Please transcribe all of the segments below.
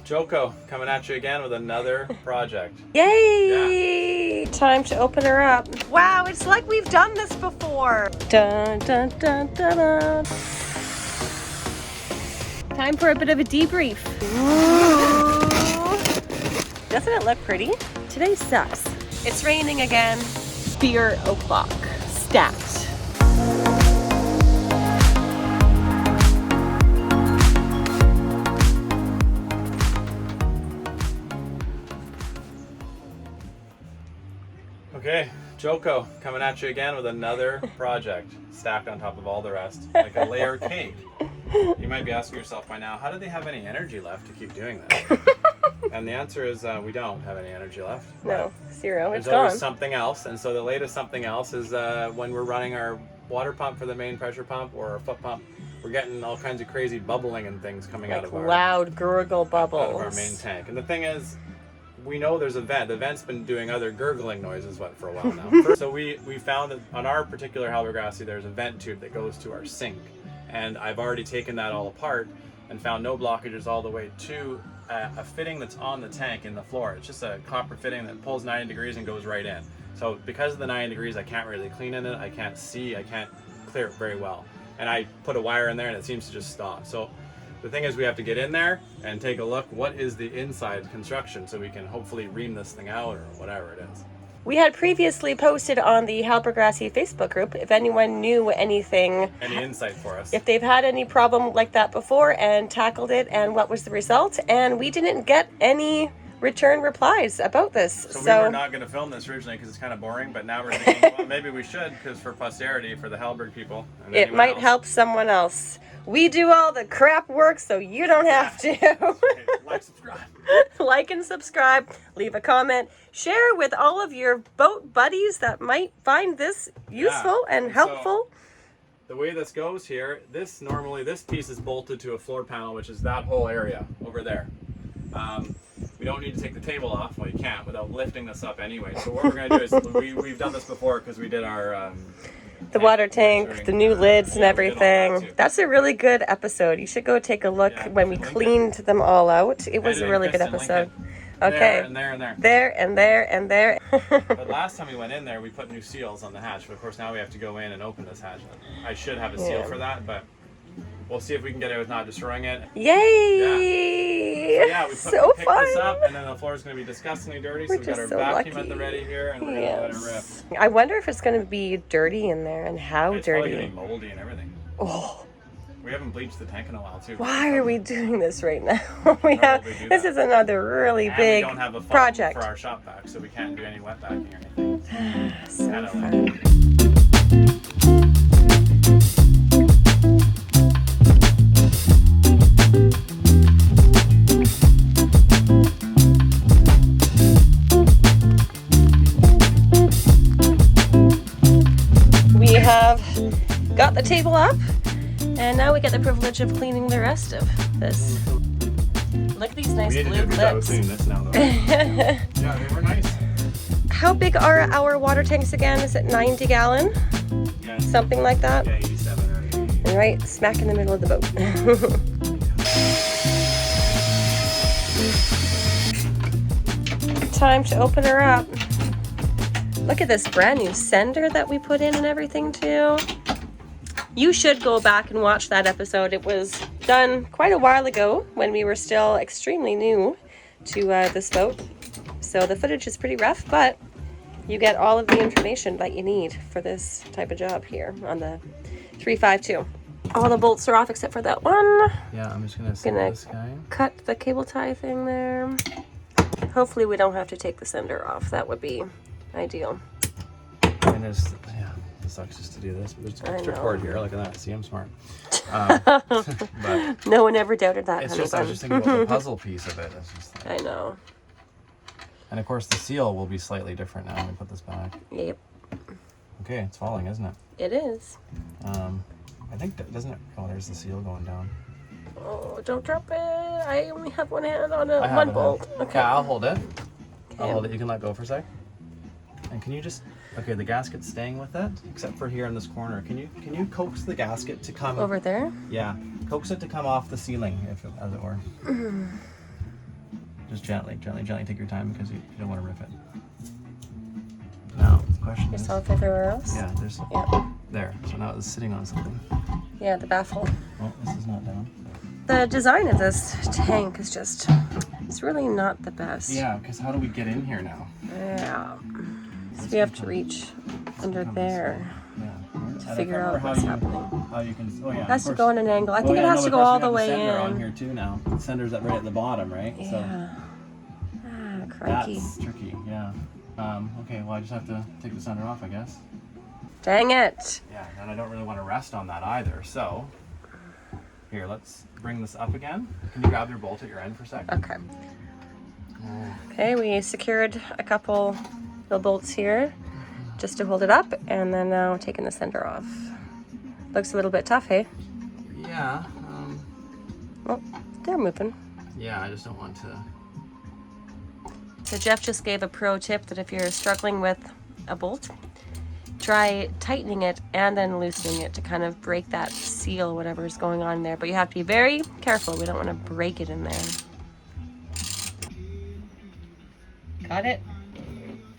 Joco coming at you again with another project. Yay! Yeah. Time to open her up. Wow, it's like we've done this before. Dun, dun, dun, dun, dun. Time for a bit of a debrief. Ooh. Doesn't it look pretty? Today sucks. It's raining again. Beer o'clock. Stacked. Okay, Joco coming at you again with another project stacked on top of all the rest, like a layer cake. You might be asking yourself by now, how do they have any energy left to keep doing this? And the answer is we don't have any energy left. No, zero. It's There's always gone. something else, and so the latest something else is when we're running our water pump for the main pressure pump or our foot pump, we're getting all kinds of crazy bubbling and things coming out of our loud gurgle bubbles out of our main tank. And the thing is, we know there's a vent. The vent's been doing other gurgling noises for a while now. So we found that on our particular Hallberg Rassy, there's a vent tube that goes to our sink. And I've already taken that all apart and found no blockages all the way to a fitting that's on the tank in the floor. It's just a copper fitting that pulls 90 degrees and goes right in. So because of the 90 degrees, I can't really clean in it. I can't see, I can't clear it very well. And I put a wire in there and it seems to just stop. So the thing is, we have to get in there and take a look. What is the inside construction so we can hopefully ream this thing out or whatever it is. We had previously posted on the Hallberg Rassy Facebook group if anyone knew anything. Any insight for us. If they've had any problem like that before and tackled it and what was the result. And we didn't get any return replies about this. So we were not going to film this originally because it's kind of boring, but now we're thinking, well, maybe we should, because for posterity, for the Hallberg people. And it might help someone else. We do all the crap work, so you don't have to. Okay, like, subscribe. Like and subscribe. Leave a comment. Share with all of your boat buddies that might find this useful and helpful. So, the way this goes here, this piece is bolted to a floor panel, which is that whole area over there. We don't need to take the table off. Well, you can't without lifting this up anyway. So what we're going to do is, we've done this before because we did our... the water tank, the new lids and everything. That's a really good episode. You should go take a look when we cleaned them all out. It was a really good episode. Okay. There and there. There and there and there. But last time we went in there, we put new seals on the hatch. But of course, now we have to go in and open this hatch. I should have a seal for that, but we'll see if we can get it with not destroying it. Yay! Yeah, we picked this up, and then the floor is going to be disgustingly dirty. So we've got our vacuum at the ready here, and we're going to let it rip. I wonder if it's going to be dirty in there, and how it's dirty. It's probably going to be moldy and everything. Oh. We haven't bleached the tank in a while, too. Why are we doing this right now? This is another really big we don't have a project for our shop vac, so we can't do any wet vacuuming or anything. So fun. We have got the table up, and now we get the privilege of cleaning the rest of this. Look at these nice blue lips. This now, though. Yeah, they were nice. How big are our water tanks again? Is it 90 gallon? Yeah. Something like that? Yeah, 87 or 88. And right smack in the middle of the boat. Time to open her up. Look at this brand new sender that we put in and everything too. You should go back and watch that episode. It was done quite a while ago when we were still extremely new to this boat. So the footage is pretty rough, but you get all of the information that you need for this type of job here on the 352. All the bolts are off except for that one. Yeah, I'm just gonna this guy. Cut the cable tie thing there. Hopefully we don't have to take the sender off. That would be ideal. And it sucks just to do this, but there's an extra cord here. Look at that. See, I'm smart. But no one ever doubted that. It's just, I was just thinking about the puzzle piece of it. It's just I know. And of course, the seal will be slightly different now when we put this back. Yep. Okay, it's falling, isn't it? It is. I think that doesn't it? Oh, there's the seal going down. Oh, don't drop it. I only have one hand on one bolt. Okay. Yeah, I'll hold it. Okay. I'll hold it. You can let go for a sec. And can you just... Okay, the gasket's staying with it, except for here in this corner. Can you coax the gasket to come... Over there? Yeah. Coax it to come off the ceiling, as it were. Just gently take your time because you don't want to rip it. Now, the question is... Yourself everywhere else? Yeah, there's... Yeah. There. So now it's sitting on something. Yeah, the baffle. Oh, this is not down. The design of this tank is just... It's really not the best. Yeah, because how do we get in here now? Yeah. So we have to reach under there to figure out what's happening. How you can... Oh, yeah. It has to go on an angle. I think it has to go all the way in. On here too now. The sender's right at the bottom, right? Yeah. So Ah, crikey. that's tricky, yeah. Okay, well I just have to take the sender off, I guess. Dang it. Yeah, and I don't really want to rest on that either, so... Here, let's bring this up again. Can you grab your bolt at your end for a second? Okay. Okay, we secured a couple little bolts here just to hold it up, and then now taking the sender off. Looks a little bit tough, hey? Yeah. Oh, they're moving. Yeah, I just don't want to... So Jeff just gave a pro tip that if you're struggling with a bolt, try tightening it and then loosening it to kind of break that seal, whatever is going on there. But you have to be very careful. We don't want to break it in there. Got it?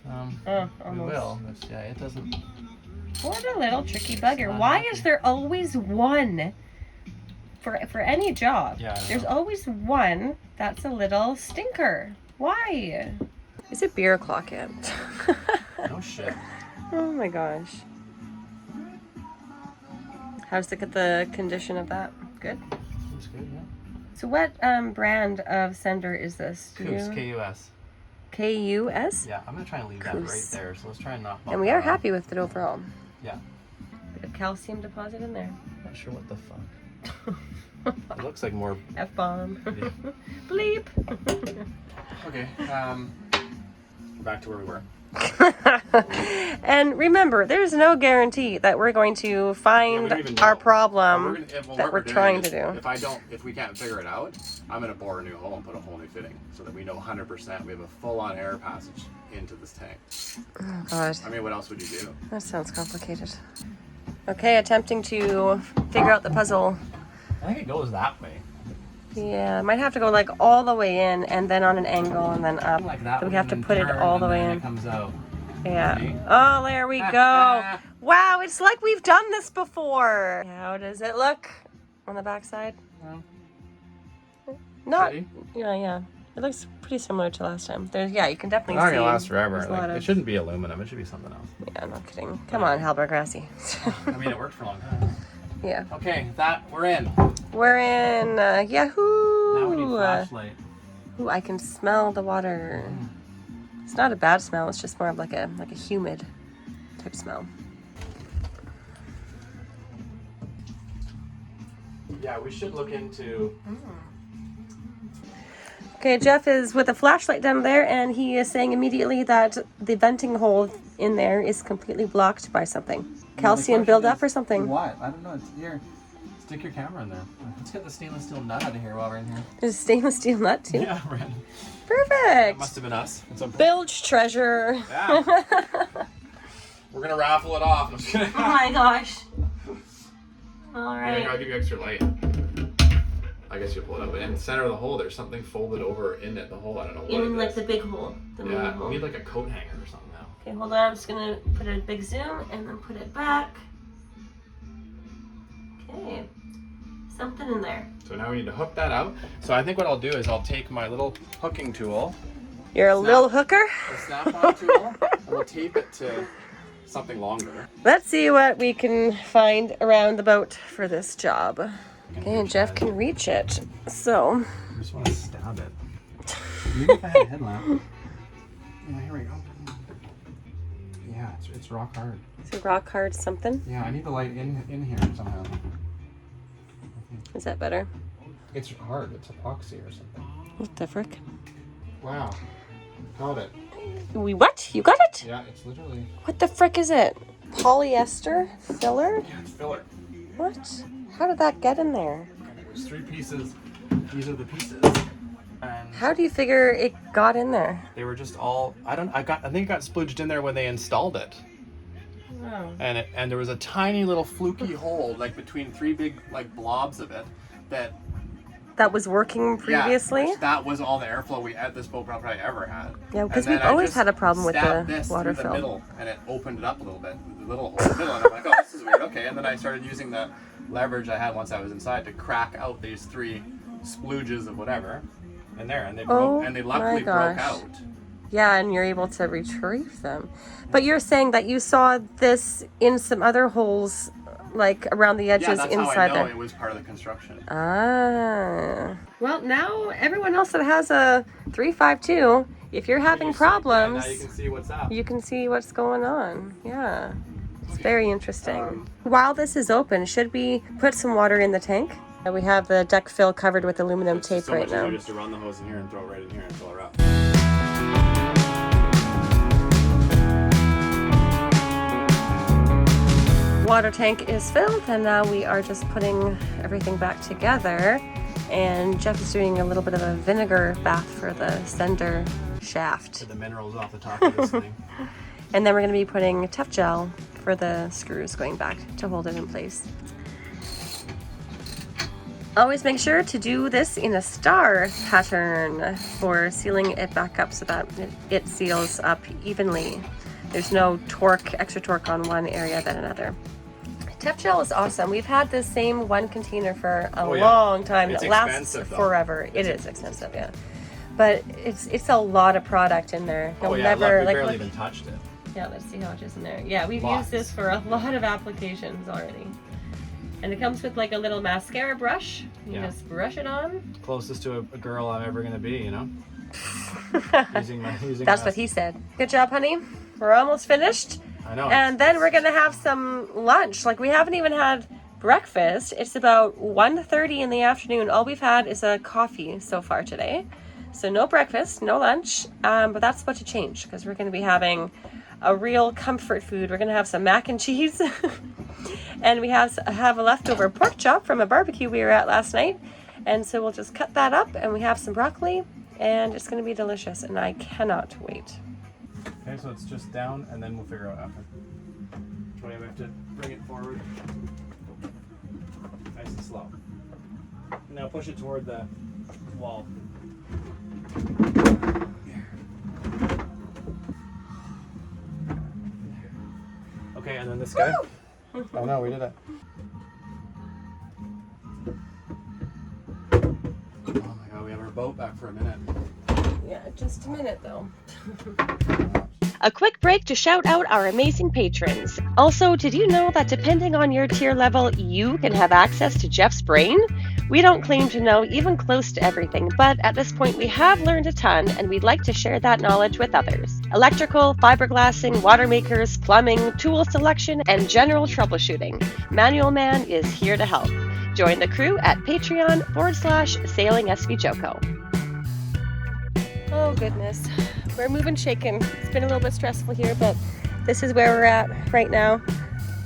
We almost. will. Yeah, it doesn't... What a little tricky bugger. Why is there always one for any job? Yeah, there's always one that's a little stinker. Why? Is it beer o'clock yet? No shit. Oh my gosh. How's the condition of that? Good? That's good, yeah. So what brand of sender is this? Kus, K-U-S. K-U-S? Yeah, I'm going to try and leave that right there, so let's try and not bump And we are that happy with it overall. Yeah. Bit of calcium deposit in there. Not sure what the fuck. It looks like more... F-bomb. Yeah. Bleep. Okay, back to where we were. And remember, there's no guarantee that we're going to find our problem that we're trying to do. If we can't figure it out, I'm going to bore a new hole and put a whole new fitting so that we know 100% we have a full-on air passage into this tank. Oh God. I mean, what else would you do? That sounds complicated. Okay, attempting to figure out the puzzle. I think it goes that way. Yeah, might have to go like all the way in and then on an angle and then up. Like that, Then we have to put it all the way in. It comes out. Yeah. See? Oh, there we go. Wow, it's like we've done this before. How does it look on the backside? Not. Shitty. Yeah. It looks pretty similar to last time. There's, yeah, you can definitely It's not see. gonna last forever. there's a lot Like, of- it shouldn't be aluminum. It should be something else. Yeah, no kidding. Come on, Hallberg Rassy. I mean, it worked for a long time. Yeah. Okay, we're in. We're in Yahoo! Now we need flashlight. Ooh, I can smell the water. It's not a bad smell. It's just more of like a humid type smell. Yeah, we should look into... Okay, Jeff is with a flashlight down there, and he is saying immediately that the venting hole in there is completely blocked by something. Calcium buildup or something. What? I don't know. It's here. Stick your camera in there. Let's get the stainless steel nut out of here while we're in here. There's a stainless steel nut too. Yeah, random. Perfect. That must have been us. Bilge treasure. Yeah. We're gonna raffle it off. I'm just kidding. Oh my gosh. All Yeah, right. I'll give you extra light. I guess you'll pull it up. But in the center of the hole, there's something folded over in it. The hole, I don't know what In it like is. the big hole. The main Yeah, hole. we need like a coat hanger or something now. Okay, hold on. I'm just gonna put a big zoom and then put it back. Okay. Something in there. So now we need to hook that out. So I think what I'll do is I'll take my little hooking tool, You're a little hooker? the snap-on tool, and we'll tape it to something longer. Let's see what we can find around the boat for this job. Okay, and Jeff can reach it. So, I just want to stab it. Maybe if I had a headlamp. Yeah, here we go. Yeah, it's rock hard. it's a rock hard something. Yeah, I need the light in here somehow. Is that better? It's hard. It's epoxy or something. What the frick? Wow. Got it. What? You got it? Yeah, it's literally... What the frick is it? Polyester filler? Yeah, it's filler. What? How did that get in there? There's 3 pieces. These are the pieces. And How do you figure it got in there? they were just all... I think it got splooged in there when they installed it. Oh. And there was a tiny little fluky hole like between 3 big like blobs of it that that was working previously. Yeah, that was all the airflow we at this boat probably ever had. Yeah, because we've always had a problem with the water fill. fill. Middle, and it opened it up a little bit, the little hole in the middle, and I'm like, oh, this is weird. Okay, and then I started using the leverage I had once I was inside to crack out these 3 splooges of whatever, and they broke, and they luckily broke out. Yeah, and you're able to retrieve them. But you're saying that you saw this in some other holes, like around the edges that's inside how I know there. It was part of the construction. Ah. Well, now everyone else that has a 352, if you're having problems, now you can see what's up. You can see what's going on. Yeah. It's very interesting. While this is open, should we put some water in the tank? We have the deck fill covered with aluminum tape right now. Just to run the hose in here and throw it right in here and fill her up. Water tank is filled, and now we are just putting everything back together. And Jeff is doing a little bit of a vinegar bath for the sender shaft. Get the minerals off the top of this thing. And then we're going to be putting tough gel for the screws going back to hold it in place. Always make sure to do this in a star pattern for sealing it back up so that it seals up evenly. There's no torque, extra torque on one area than another. Tough gel is awesome. We've had this same one container for a long time. It lasts forever. It is expensive, yeah. But it's a lot of product in there. You'll never, we barely even touched it. Yeah, let's see how much is in there. Yeah, we've used this for a lot of applications already. And it comes with like a little mascara brush. You just brush it on. Closest to a girl I'm ever gonna be, you know? That's what he said. Good job, honey. We're almost finished. I know. And then we're gonna have some lunch. Like, we haven't even had breakfast. It's about 1:30 in the afternoon. All we've had is a coffee so far today. So no breakfast, no lunch. But that's about to change because we're gonna be having a real comfort food. We're gonna have some mac and cheese. And we have a leftover pork chop from a barbecue we were at last night. And so we'll just cut that up, and we have some broccoli, and it's gonna be delicious, and I cannot wait. Okay, so it's just down, and then we'll figure out after. We have to bring it forward. Nice and slow. Now push it toward the wall. Okay, and then this guy. Oh no, we did it. Oh my god, we have our boat back for a minute. Yeah, just a minute though. A quick break to shout out our amazing patrons. Also, did you know that depending on your tier level, you can have access to Jeff's brain? We don't claim to know even close to everything, but at this point we have learned a ton, and we'd like to share that knowledge with others. Electrical, fiberglassing, water makers, plumbing, tool selection, and general troubleshooting. Manual Man is here to help. Join the crew at Patreon/SailingSVJoco. Oh goodness, we're moving shaken. It's been a little bit stressful here, but this is where we're at right now.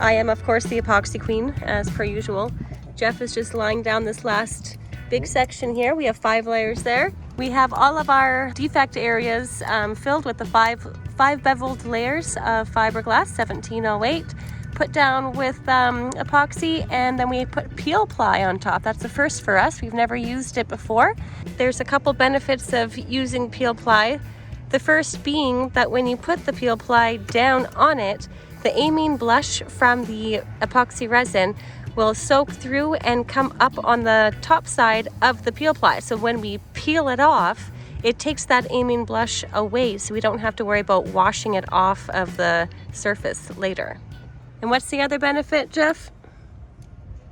I am, of course, the epoxy queen, as per usual. Jeff is just lying down this last big section here. We have 5 layers there. We have all of our defect areas filled with the five beveled layers of fiberglass 1708, put down with epoxy, and then we put peel ply on top. That's the first for us. We've never used it before. There's a couple benefits of using peel ply. The first being that when you put the peel ply down on it, the amine blush from the epoxy resin will soak through and come up on the top side of the peel ply. So when we peel it off, it takes that amine blush away, so we don't have to worry about washing it off of the surface later. And what's the other benefit, Jeff?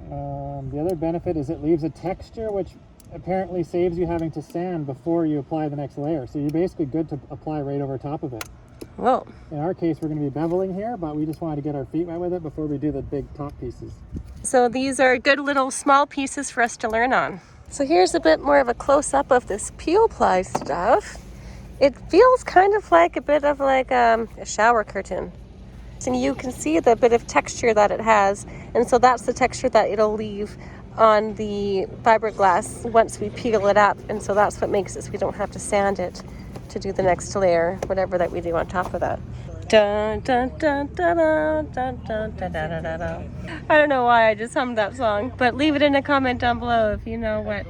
The other benefit is it leaves a texture which apparently saves you having to sand before you apply the next layer. So you're basically good to apply right over top of it. Whoa. In our case, we're going to be beveling here, but we just wanted to get our feet wet with it before we do the big top pieces. So these are good little small pieces for us to learn on. So here's a bit more of a close-up of this peel ply stuff. It feels kind of like a bit of like a shower curtain. And you can see the bit of texture that it has, and so that's the texture that it'll leave on the fiberglass once we peel it up, and so that's what makes it so we don't have to sand it to do the next layer, whatever that we do on top of that. Dun, dun, dun, dun, dun, dun, dun, dun, dun, dun, dun. I don't know why I just hummed that song, but leave it in a comment down below if you know what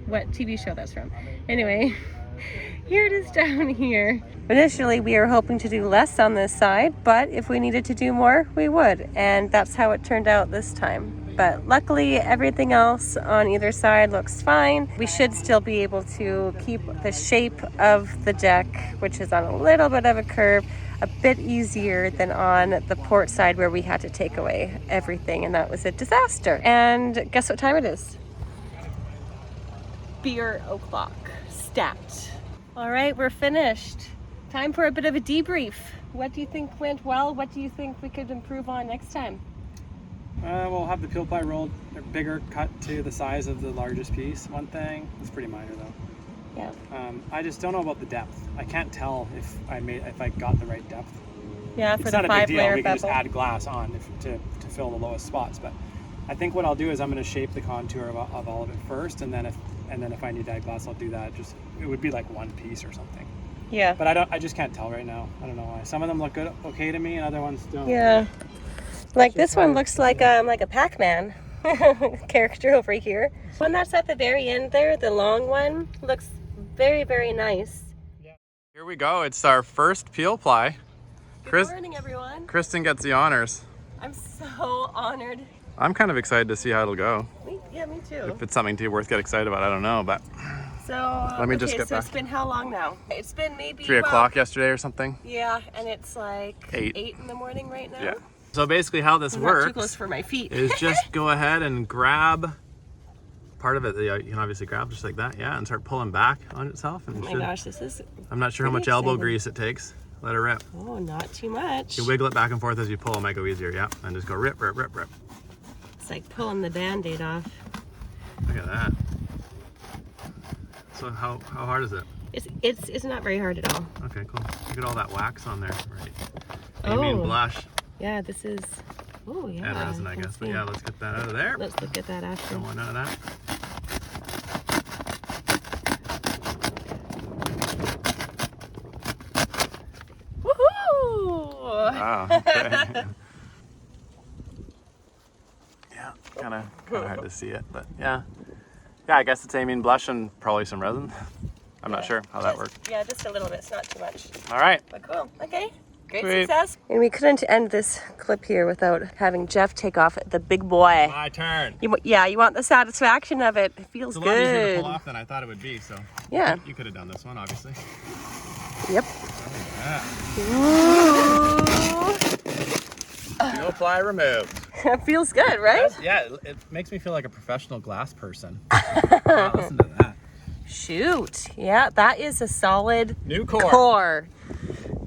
what TV show that's from. Anyway, here it is down here. Initially, we were hoping to do less on this side, but if we needed to do more, we would, and that's how it turned out this time. But luckily, everything else on either side looks fine. We should still be able to keep the shape of the deck, which is on a little bit of a curve, a bit easier than on the port side where we had to take away everything, and that was a disaster. And guess what time it is? Beer o'clock. Stat. All right, we're finished. Time for a bit of a debrief. What do you think went well? What do you think we could improve on next time? We'll have the peel ply rolled bigger, cut to the size of the largest piece. One thing, it's pretty minor though. Yeah. I just don't know about the depth. I can't tell if I got the right depth. Yeah, for it's the not a big deal. 5-layer We can bevel. just add glass on to fill the lowest spots. But I think what I'll do is I'm going to shape the contour of all of it first, and then if I need to add glass, I'll do that. It would be like one piece or something. Yeah. But I just can't tell right now. I don't know why. Some of them look good, okay to me, and other ones don't. Yeah. Like this one looks like a Pac-Man character over here. One that's at the very end there, the long one, looks very, very nice. Here we go. It's our first peel ply. Good morning, everyone. Kristen gets the honors. I'm so honored. I'm kind of excited to see how it'll go. Me too. If it's something worth getting excited about, I don't know, but So let me just get so back. it's been how long now? It's been maybe 3 o'clock yesterday or something. Yeah, and it's like 8 in the morning right now. Yeah. So basically how this I'm not too works close for my feet. is just go ahead and grab part of it. You can obviously grab just like that, yeah, and start pulling back on itself. And Oh my gosh, this is I'm not sure how much pretty elbow exciting. grease it takes. Let her rip. Oh, not too much. You wiggle it back and forth as you pull, it might go easier, yeah. And just go rip, rip, rip, rip. It's like pulling the Band-Aid off. Look at that. So how hard is it? It's not very hard at all. Okay, cool. Look at all that wax on there. Right. Oh. You mean blush Yeah, this is. Oh yeah. and resin, I guess. But yeah, let's get that out of there. Let's look at that after. Don't want none of that. Woohoo! Wow. Okay. Yeah, kind of hard to see it, but yeah. Yeah, I guess it's amine blush and probably some resin. I'm not sure how that works. Yeah, just a little bit. It's not too much. All right. But cool. Okay. Great Sweet. success. And we couldn't end this clip here without having Jeff take off the big boy. My turn. You want the satisfaction of it. It feels It's a lot easier to good. pull off than I thought it would be, so. Yeah. You could have done this one, obviously. Yep. Yeah. Ooh. Peel ply removed. It feels good, right? Yeah, it makes me feel like a professional glass person. Yeah, listen to that. Shoot. Yeah, that is a solid New core. core.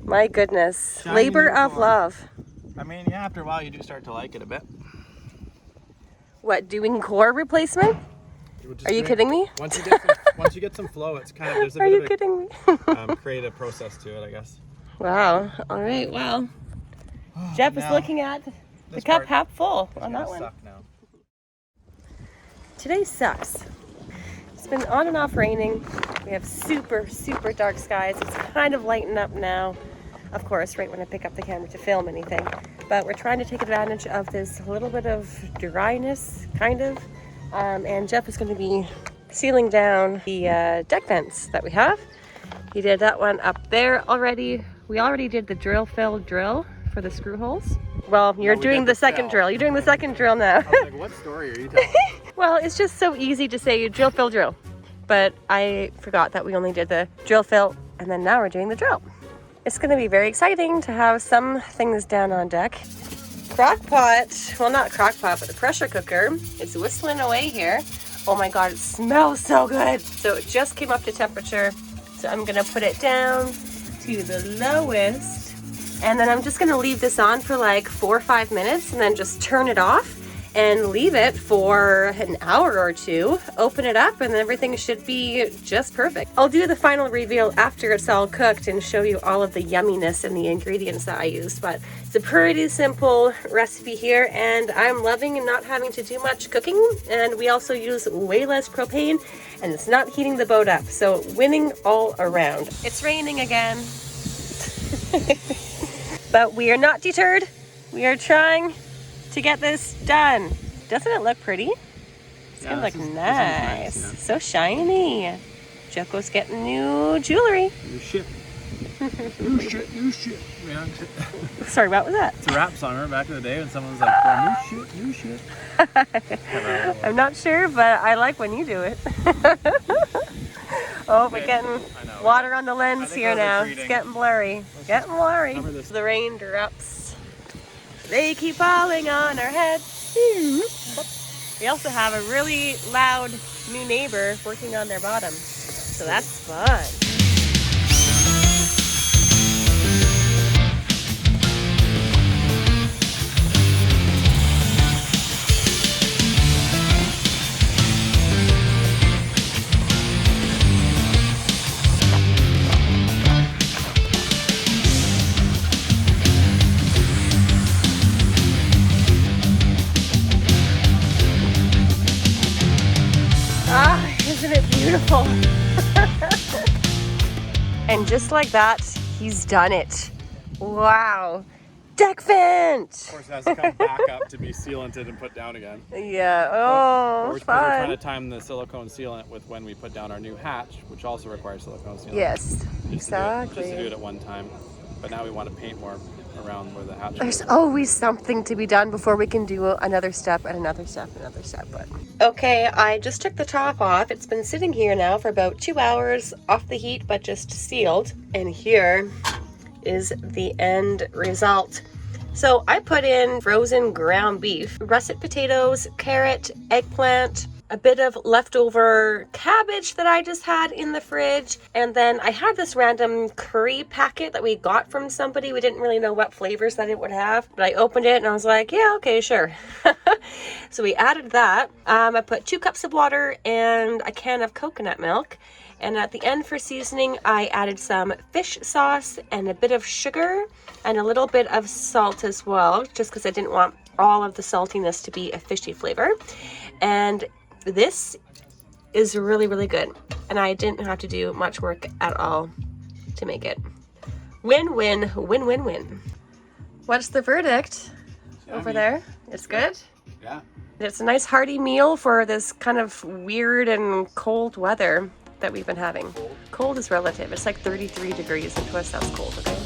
My goodness. Shiny Labor new of core. love. I mean, yeah, after a while you do start to like it a bit. What, doing core replacement? Are you kidding me? Once you get some flow, it's kind of there's a Are bit you of a kidding me? creative process to it, I guess. Wow. All right. Well, Jeff is Now, looking at the this cup part half full It's on gonna that one. suck now. Today sucks. It's been on and off raining. We have super, super dark skies. It's kind of lighting up now. Of course, right when I pick up the camera to film anything. But we're trying to take advantage of this little bit of dryness, kind of. And Jeff is going to be sealing down the deck vents that we have. He did that one up there already. We already did the drill fill drill for the screw holes. Well, you're we doing did the the second fill. drill. You're doing the second drill now. I was like, what story are you telling? Well, it's just so easy to say drill, fill, drill. But I forgot that we only did the drill, fill, and then now we're doing the drill. It's going to be very exciting to have some things down on deck. Crock pot, well, not crock pot, but the pressure cooker is whistling away here. Oh my God, it smells so good. So it just came up to temperature. So I'm going to put it down to the lowest. And then I'm just going to leave this on for like 4 or 5 minutes and then just turn it off and leave it for an hour or two. Open it up and everything should be just perfect. I'll do the final reveal after it's all cooked and show you all of the yumminess and the ingredients that I used. But it's a pretty simple recipe here and I'm loving not having to do much cooking. And we also use way less propane and it's not heating the boat up. So winning all around. It's raining again. But we are not deterred. We are trying to get this done. Doesn't it look pretty? It's gonna look nice. Yeah. So shiny. Joco's getting new jewelry. New shit. New shit, new shit. Man. Sorry, what was that? It's a rap song. Remember back in the day when someone was like, oh, new shit, new shit. I'm not sure, but I like when you do it. Oh, we're getting water on the lens here now. It's getting blurry. Getting blurry. The raindrops. They keep falling on our heads. We also have a really loud new neighbor working on their bottom. So that's fun. Isn't it beautiful? And just like that, he's done it. Wow. Deck vent! Of course, it has to come back up to be sealanted and put down again. Yeah, oh, We're trying to time the silicone sealant with when we put down our new hatch, which also requires silicone sealant. yes, Just exactly. to do it at one time. But now we want to paint more around where the hatch There's is. always something to be done before we can do another step and another step and another step. But okay, I just took the top off. It's been sitting here now for about 2 hours off the heat, but just sealed. And here is the end result. So I put in frozen ground beef, russet potatoes, carrot, eggplant, a bit of leftover cabbage that I just had in the fridge. And then I had this random curry packet that we got from somebody. We didn't really know what flavors that it would have, but I opened it and I was like, yeah, okay, sure. So we added that. I put 2 cups of water and a can of coconut milk. And at the end for seasoning, I added some fish sauce and a bit of sugar and a little bit of salt as well, just because I didn't want all of the saltiness to be a fishy flavor. And this is really, really good. And I didn't have to do much work at all to make it. Win, win, win, win, win. What's the verdict over there? It's good? Yeah. It's a nice hearty meal for this kind of weird and cold weather that we've been having. Cold is relative. It's like 33 degrees, and to us that's cold, okay?